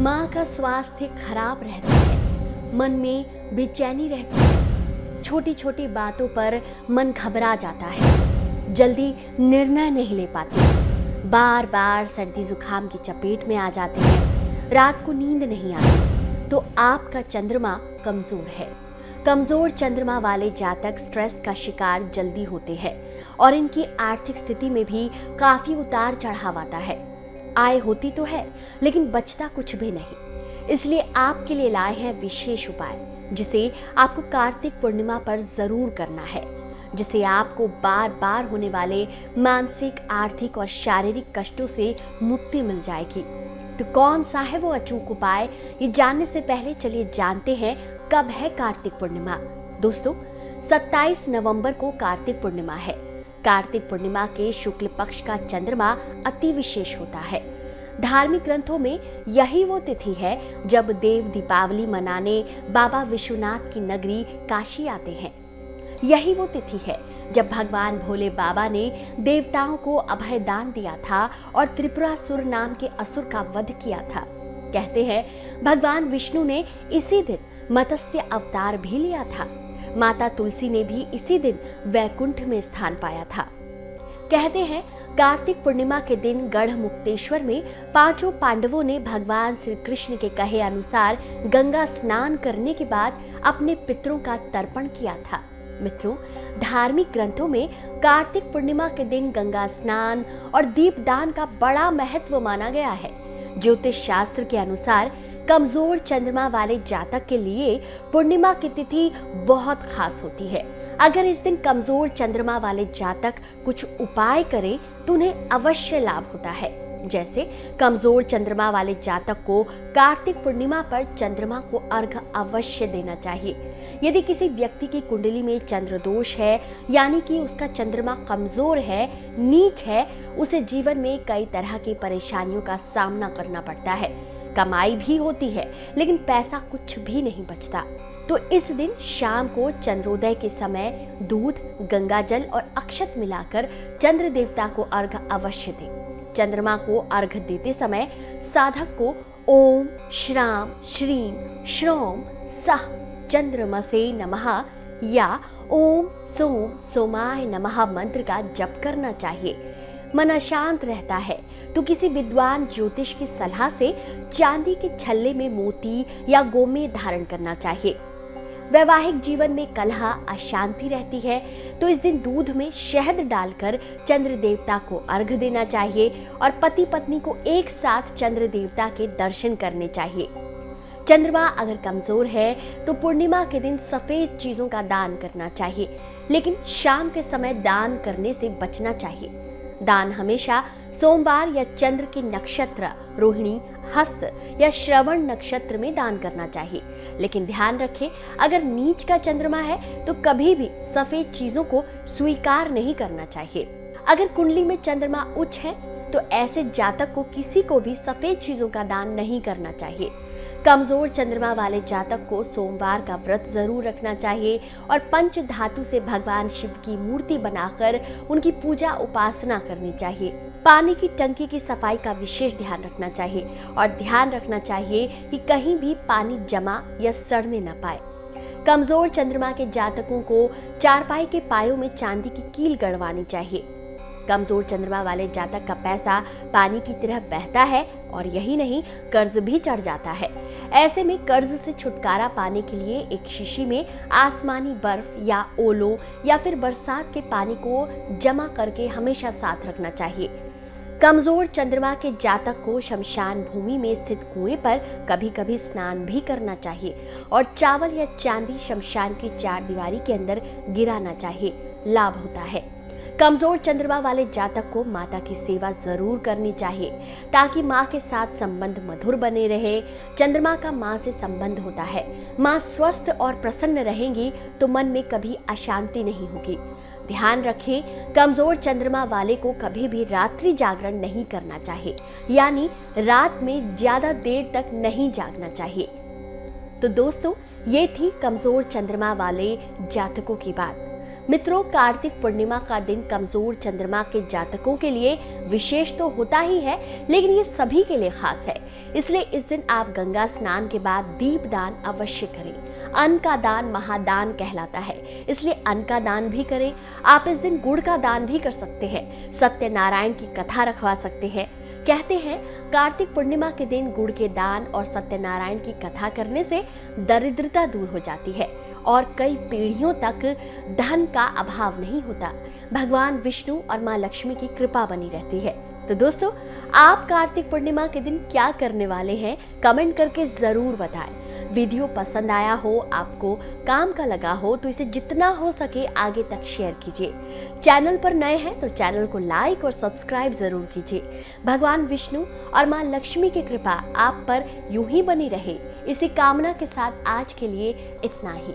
माँ का स्वास्थ्य खराब रहता है, मन में बेचैनी रहती है, छोटी छोटी बातों पर मन घबरा जाता है, जल्दी निर्णय नहीं ले पाते, बार बार सर्दी जुकाम की चपेट में आ जाते हैं, रात को नींद नहीं आती, तो आपका चंद्रमा कमजोर है। कमजोर चंद्रमा वाले जातक स्ट्रेस का शिकार जल्दी होते हैं और इनकी आर्थिक स्थिति में भी काफी उतार चढ़ाव आता है। आय होती तो है लेकिन बचता कुछ भी नहीं। इसलिए आपके लिए लाए हैं विशेष उपाय, जिसे आपको कार्तिक पूर्णिमा पर जरूर करना है, जिसे आपको बार बार होने वाले मानसिक, आर्थिक और शारीरिक कष्टों से मुक्ति मिल जाएगी। तो कौन सा है वो अचूक उपाय, ये जानने से पहले चलिए जानते हैं कब है कार्तिक पूर्णिमा। दोस्तों, 27 नवंबर को कार्तिक पूर्णिमा है। कार्तिक पूर्णिमा के शुक्ल पक्ष का चंद्रमा अति विशेष होता है। धार्मिक ग्रंथों में यही वो तिथि है जब देव दीपावली मनाने बाबा विश्वनाथ की नगरी काशी आते हैं। यही वो तिथि है जब भगवान भोले बाबा ने देवताओं को अभय दान दिया था और त्रिपुरासुर नाम के असुर का वध किया था। कहते हैं भगवान विष्णु ने इसी दिन मत्स्य अवतार भी लिया था। माता तुलसी ने भी इसी दिन वैकुंठ में स्थान पाया था। कहते हैं कार्तिक पूर्णिमा के दिन गढ़ मुक्तेश्वर में पांचों पांडवों ने भगवान श्री कृष्ण के कहे अनुसार गंगा स्नान करने के बाद अपने पितरों का तर्पण किया था। मित्रों, धार्मिक ग्रंथों में कार्तिक पूर्णिमा के दिन गंगा स्नान और दीपदान का बड़ा महत्व माना गया है। ज्योतिष शास्त्र के अनुसार कमजोर चंद्रमा वाले जातक के लिए पूर्णिमा की तिथि बहुत खास होती है। अगर इस दिन कमजोर चंद्रमा वाले जातक कुछ उपाय करें तो उन्हें अवश्य लाभ होता है। जैसे कमजोर चंद्रमा वाले जातक को कार्तिक पूर्णिमा पर चंद्रमा को अर्घ्य अवश्य देना चाहिए। यदि किसी व्यक्ति की कुंडली में चंद्र दोष है, यानी कि उसका चंद्रमा कमजोर है, नीच है, उसे जीवन में कई तरह की परेशानियों का सामना करना पड़ता है। कमाई भी होती है लेकिन पैसा कुछ भी नहीं बचता। तो इस दिन शाम को चंद्रोदय के समय दूध, गंगाजल और अक्षत मिलाकर चंद्र देवता को अर्घ्य अवश्य दें। चंद्रमा को अर्घ्य देते समय साधक को ओम श्राम श्रीम श्रौम सह चंद्रमसे नमः या ओम सोम सोमाय नमः मंत्र का जप करना चाहिए। मन अशांत रहता है तो किसी विद्वान ज्योतिष की सलाह से चांदी के छल्ले में मोती या गोमेद धारण करना चाहिए। वैवाहिक जीवन में कलह, अशांति रहती है तो इस दिन दूध में शहद डालकर चंद्र देवता को अर्घ्य देना चाहिए और पति पत्नी को एक साथ चंद्र देवता के दर्शन करने चाहिए। चंद्रमा अगर कमजोर है तो पूर्णिमा के दिन सफेद चीजों का दान करना चाहिए, लेकिन शाम के समय दान करने से बचना चाहिए। दान हमेशा सोमवार या चंद्र के नक्षत्र रोहिणी, हस्त या श्रवण नक्षत्र में दान करना चाहिए। लेकिन ध्यान रखें, अगर नीच का चंद्रमा है तो कभी भी सफेद चीजों को स्वीकार नहीं करना चाहिए। अगर कुंडली में चंद्रमा उच्च है तो ऐसे जातक को किसी को भी सफेद चीजों का दान नहीं करना चाहिए। कमजोर चंद्रमा वाले जातक को सोमवार का व्रत जरूर रखना चाहिए और पंच धातु से भगवान शिव की मूर्ति बनाकर उनकी पूजा उपासना करनी चाहिए। पानी की टंकी की सफाई का विशेष ध्यान रखना चाहिए और ध्यान रखना चाहिए कि कहीं भी पानी जमा या सड़ने न पाए। कमजोर चंद्रमा के जातकों को चारपाई के पायों में चांदी की कील गड़वानी चाहिए। कमजोर चंद्रमा वाले जातक का पैसा पानी की तरह बहता है और यही नहीं, कर्ज भी चढ़ जाता है। ऐसे में कर्ज से छुटकारा पाने के लिए एक शीशी में आसमानी बर्फ या ओलों या फिर बरसात के पानी को जमा करके हमेशा साथ रखना चाहिए। कमजोर चंद्रमा के जातक को शमशान भूमि में स्थित कुएं पर कभी कभी स्नान भी करना चाहिए और चावल या चांदी शमशान की चार दीवारी के अंदर गिराना चाहिए। लाभ होता है। कमजोर चंद्रमा वाले जातक को माता की सेवा जरूर करनी चाहिए ताकि माँ के साथ संबंध मधुर बने रहे। चंद्रमा का माँ से संबंध होता है। माँ स्वस्थ और प्रसन्न रहेंगी तो मन में कभी अशांति नहीं होगी। ध्यान रखें, कमजोर चंद्रमा वाले को कभी भी रात्रि जागरण नहीं करना चाहिए, यानी रात में ज्यादा देर तक नहीं जागना चाहिए। तो दोस्तों, ये थी कमजोर चंद्रमा वाले जातकों की बात। मित्रों, कार्तिक पूर्णिमा का दिन कमजोर चंद्रमा के जातकों के लिए विशेष तो होता ही है, लेकिन ये सभी के लिए खास है। इसलिए इस दिन आप गंगा स्नान के बाद दीप दान अवश्य करें। अन्न का दान महादान कहलाता है, इसलिए अन्न का दान भी करें। आप इस दिन गुड़ का दान भी कर सकते हैं। सत्यनारायण की कथा रखवा सकते हैं। कहते हैं कार्तिक पूर्णिमा के दिन गुड़ के दान और सत्यनारायण की कथा करने से दरिद्रता दूर हो जाती है और कई पीढ़ियों तक धन का अभाव नहीं होता। भगवान विष्णु और माँ लक्ष्मी की कृपा बनी रहती है। तो दोस्तों, आप कार्तिक पूर्णिमा के दिन क्या करने वाले हैं, कमेंट करके जरूर बताएं। वीडियो पसंद आया हो, आपको काम का लगा हो, तो इसे जितना हो सके आगे तक शेयर कीजिए। चैनल पर नए हैं तो चैनल को लाइक और सब्सक्राइब जरूर कीजिए। भगवान विष्णु और माँ लक्ष्मी की कृपा आप पर यूं ही बनी रहे, इसी कामना के साथ आज के लिए इतना ही।